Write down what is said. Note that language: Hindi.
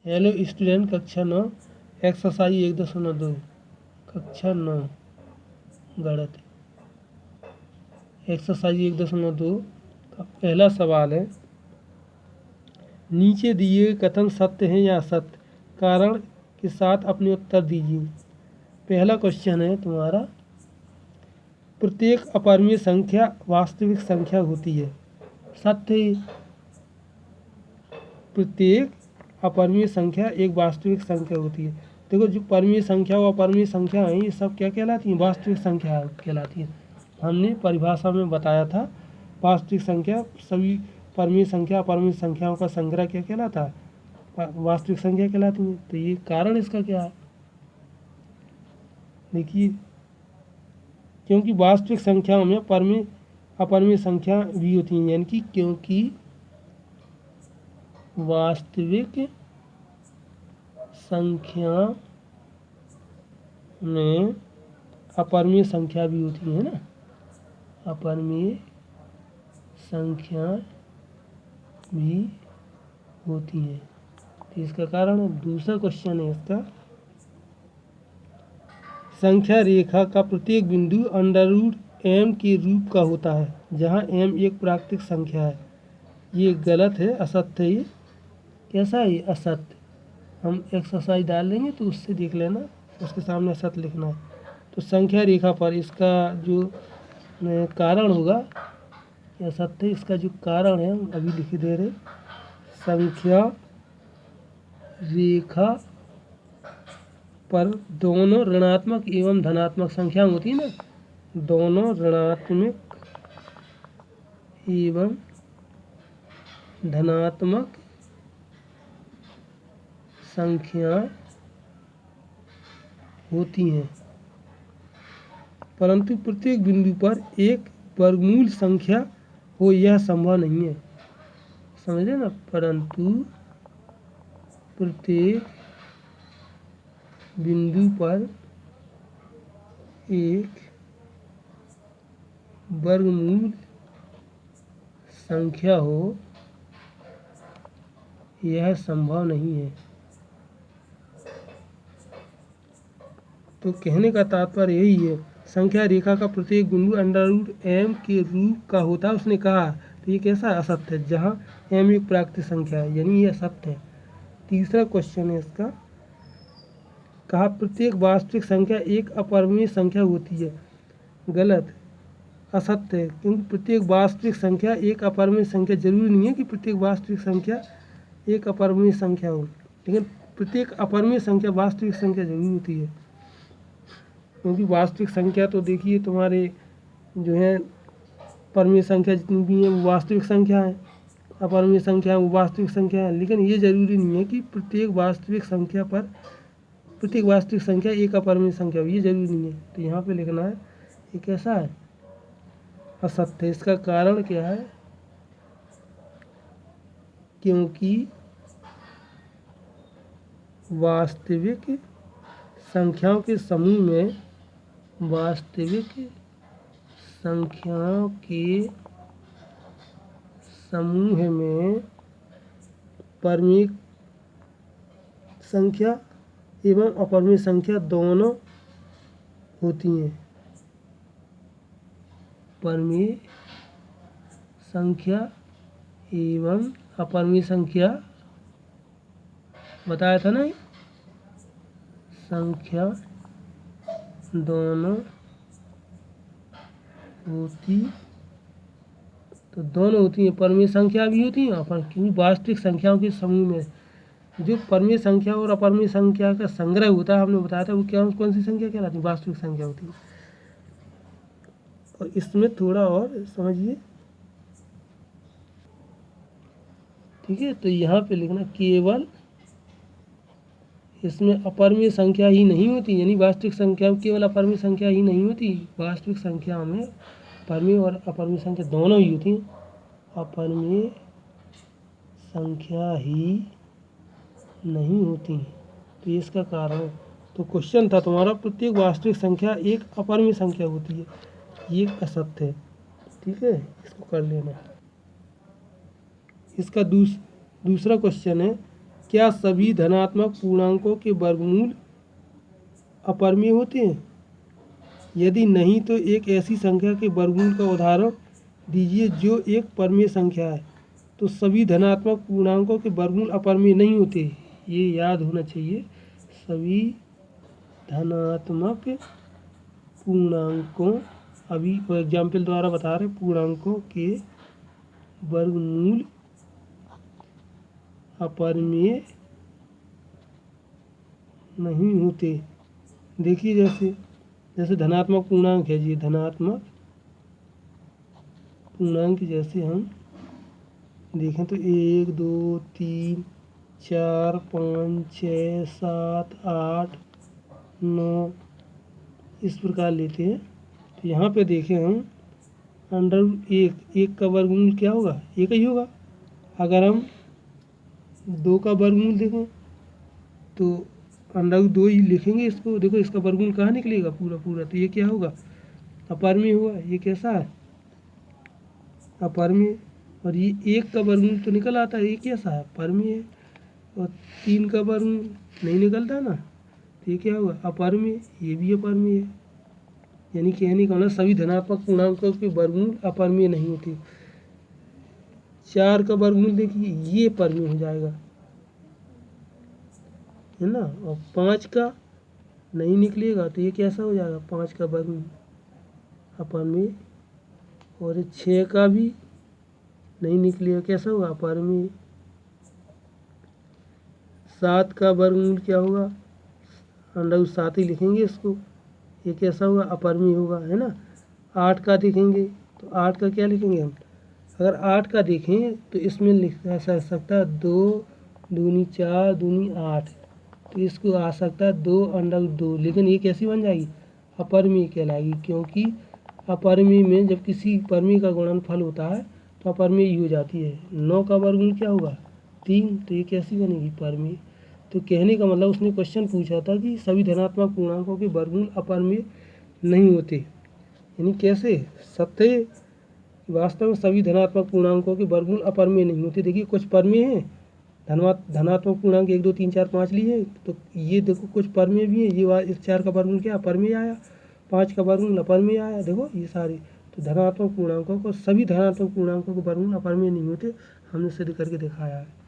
हेलो स्टूडेंट, कक्षा 9 एक्सरसाइज 1.2 कक्षा 9 गणित एक्सरसाइज 1.2 का पहला सवाल है, नीचे दिए गए कथन सत्य हैं या असत्य, कारण के साथ अपने उत्तर दीजिए। पहला क्वेश्चन है तुम्हारा, प्रत्येक अपरिमेय संख्या वास्तविक संख्या होती है। सत्य है, प्रत्येक अपरिमेय संख्या एक वास्तविक संख्या होती है। देखो, जो परिमेय संख्या और अपरिमेय संख्या है, ये सब क्या कहलाती हैं? वास्तविक संख्या कहलाती है। हमने परिभाषा में बताया था, वास्तविक संख्या सभी परिमेय संख्या अपरिमेय संख्याओं का संग्रह क्या कहलाता है? वास्तविक संख्या कहलाती है। तो ये कारण इसका क्या है? देखिए, क्योंकि वास्तविक संख्याओं में परिमेय अपरिमेय संख्या भी होती हैं, यानी कि क्योंकि वास्तविक संख्या में अपरिमेय संख्या भी होती है ना, अपरिमेय संख्या भी होती है। तो इसका कारण है। दूसरा क्वेश्चन है इसका, संख्या रेखा का प्रत्येक बिंदु √m के रूप का होता है, जहाँ m एक प्राकृतिक संख्या है। ये गलत है, असत्य है। ये कैसा है? असत्य। हम एक्सरसाइज डाल देंगे तो उससे देख लेना, उसके सामने असत्य लिखना है। तो संख्या रेखा पर इसका जो कारण होगा, यह सत्य है। इसका जो कारण है हम अभी लिख दे रहे, संख्या रेखा पर दोनों ऋणात्मक एवं धनात्मक संख्या होती है ना, दोनों ऋणात्मक एवं धनात्मक संख्या होती हैं, परंतु प्रत्येक बिंदु पर एक वर्गमूल संख्या हो यह संभव नहीं है। समझे ना? परंतु प्रत्येक बिंदु पर एक वर्गमूल संख्या हो यह संभव नहीं है। तो कहने का तात्पर्य यही है, संख्या रेखा का प्रत्येक बिंदु √m के रूप का होता है, उसने कहा। तो ये कैसा है? असत्य है, जहाँ m एक प्राकृतिक संख्या है, यानी ये सत्य है। तीसरा क्वेश्चन है इसका, कहा प्रत्येक वास्तविक संख्या एक अपरिमेय संख्या होती है। गलत, असत्य है, क्योंकि प्रत्येक वास्तविक संख्या एक अपरिमेय संख्या जरूरी नहीं है कि प्रत्येक वास्तविक संख्या एक अपरिमेय संख्या हो, लेकिन प्रत्येक अपरिमेय संख्या वास्तविक संख्या जरूर होती है। क्योंकि वास्तविक संख्या तो देखिए तुम्हारे जो है परिमेय संख्या जितनी भी हैं वो वास्तविक संख्या है, अपरिमेय संख्या वो वास्तविक संख्या है, लेकिन ये जरूरी नहीं है कि प्रत्येक वास्तविक संख्या पर प्रत्येक वास्तविक संख्या एक अपरिमेय संख्या हो, ये जरूरी नहीं है। तो यहाँ पे लिखना है ये कैसा है? असत्य। इसका कारण क्या है? क्योंकि वास्तविक संख्याओं के समूह में वास्तविक संख्याओं के समूह में परिमेय संख्या एवं अपरिमेय संख्या दोनों होती हैं। परिमेय संख्या एवं अपरिमेय संख्या बताया था ना, संख्या दोनों होती, तो दोनों होती हैं, परिमेय संख्या भी होती है, क्योंकि वास्तविक संख्याओं के समूह में जो परिमेय संख्या और अपरिमेय संख्या का संग्रह होता है, हमने बताया था, वो क्या कौन सी संख्या कहलाती है? वास्तविक संख्या होती है। और इसमें थोड़ा और समझिए, ठीक है? तो यहाँ पे लिखना, केवल इसमें अपरिमेय संख्या ही नहीं होती, यानी वास्तविक संख्या में केवल अपरिमेय संख्या ही नहीं होती, वास्तविक संख्या में परिमेय और अपरिमेय संख्या दोनों ही होती हैं। अपरिमेय संख्या ही नहीं होती, तो इसका कारण। तो क्वेश्चन था तुम्हारा, प्रत्येक वास्तविक संख्या एक अपरिमेय संख्या होती है, ये असत्य है। ठीक है, इसको कर लेना। इसका दूसरा क्वेश्चन है, क्या सभी धनात्मक पूर्णांकों के वर्गमूल अपरिमेय होते हैं? यदि नहीं तो एक ऐसी संख्या के वर्गमूल का उदाहरण दीजिए जो एक परिमेय संख्या है। तो सभी धनात्मक पूर्णांकों के वर्गमूल अपरिमेय नहीं होते, ये याद होना चाहिए। सभी धनात्मक पूर्णांकों, अभी एग्जाम्पल द्वारा बता रहे, पूर्णांकों के वर्गमूल अपरिमेय नहीं होते। देखिए जैसे धनात्मक पूर्णांक है जी, धनात्मक पूर्णांक जैसे हम देखें तो 1, 2, 3, 4, 5, 6, 7, 8, 9 इस प्रकार लेते हैं। तो यहाँ पे देखें हम अंडर एक का वर्गमूल क्या होगा? एक ही होगा। अगर हम 2 का वर्गमूल देखें तो अंडर 2 ही लिखेंगे इसको। देखो इसका वर्गमूल कहाँ निकलेगा? पूरा पूरा। तो ये क्या होगा? अपरिमेय होगा। ये कैसा है? अपरिमेय। और ये 1 का वर्गमूल तो निकल आता है, ये कैसा है? परिमेय है। और 3 का वर्गमूल नहीं निकलता ना, तो ये क्या होगा? अपरिमेय। ये भी अपरिमेय है। यानी कहने का मतलब सभी धनात्मक पूर्णांकों के वर्गमूल अपरिमेय नहीं होते। 4 का वर्गमूल देखिए, ये परिमेय हो जाएगा, है ना। और 5 का नहीं निकलेगा तो ये कैसा हो जाएगा? 5 का वर्गमूल अपरिमेय। और 6 का भी नहीं निकलेगा, कैसा होगा? अपरिमेय। 7 का वर्गमूल क्या होगा? अंडर 7 ही लिखेंगे इसको। ये कैसा होगा? अपरिमेय होगा, है ना। 8 का देखेंगे तो 8 का क्या लिखेंगे हम? अगर 8 का देखें तो इसमें लिखा जा सकता है 2 दूनी 4 दूनी 8। तो इसको आ सकता है 2 अंडर 2, लेकिन ये कैसी बन जाएगी? अपरिमेय कहलाएगी, क्योंकि अपरिमेय में जब किसी परिमेय का गुणनफल होता है तो अपरिमेय ही हो जाती है। 9 का वर्गमूल क्या होगा? 3। तो ये कैसी बनेगी? परिमेय। तो कहने का मतलब उसने क्वेश्चन पूछा था कि सभी धनात्मक पूर्णांकों के वर्गमूल अपरिमेय नहीं होते। यानी कैसे? सत्य वास्तव में सभी धनात्मक पूर्णांकों के वर्गमूल अपरिमेय नहीं होते। देखिए कुछ परिमेय हैं, धनात्मक पूर्णांक 1, 2, 3, 4, 5 लिए, तो ये देखो कुछ परिमेय भी है। ये इस 4 का वर्गमूल क्या? परिमेय आया। 5 का वर्गमूल अपरिमेय आया। देखो ये सारे तो धनात्मक पूर्णांकों को, सभी धनात्मक पूर्णांकों के वर्गमूल अपरिमेय नहीं होते, हमने सिद्ध करके दिखाया है।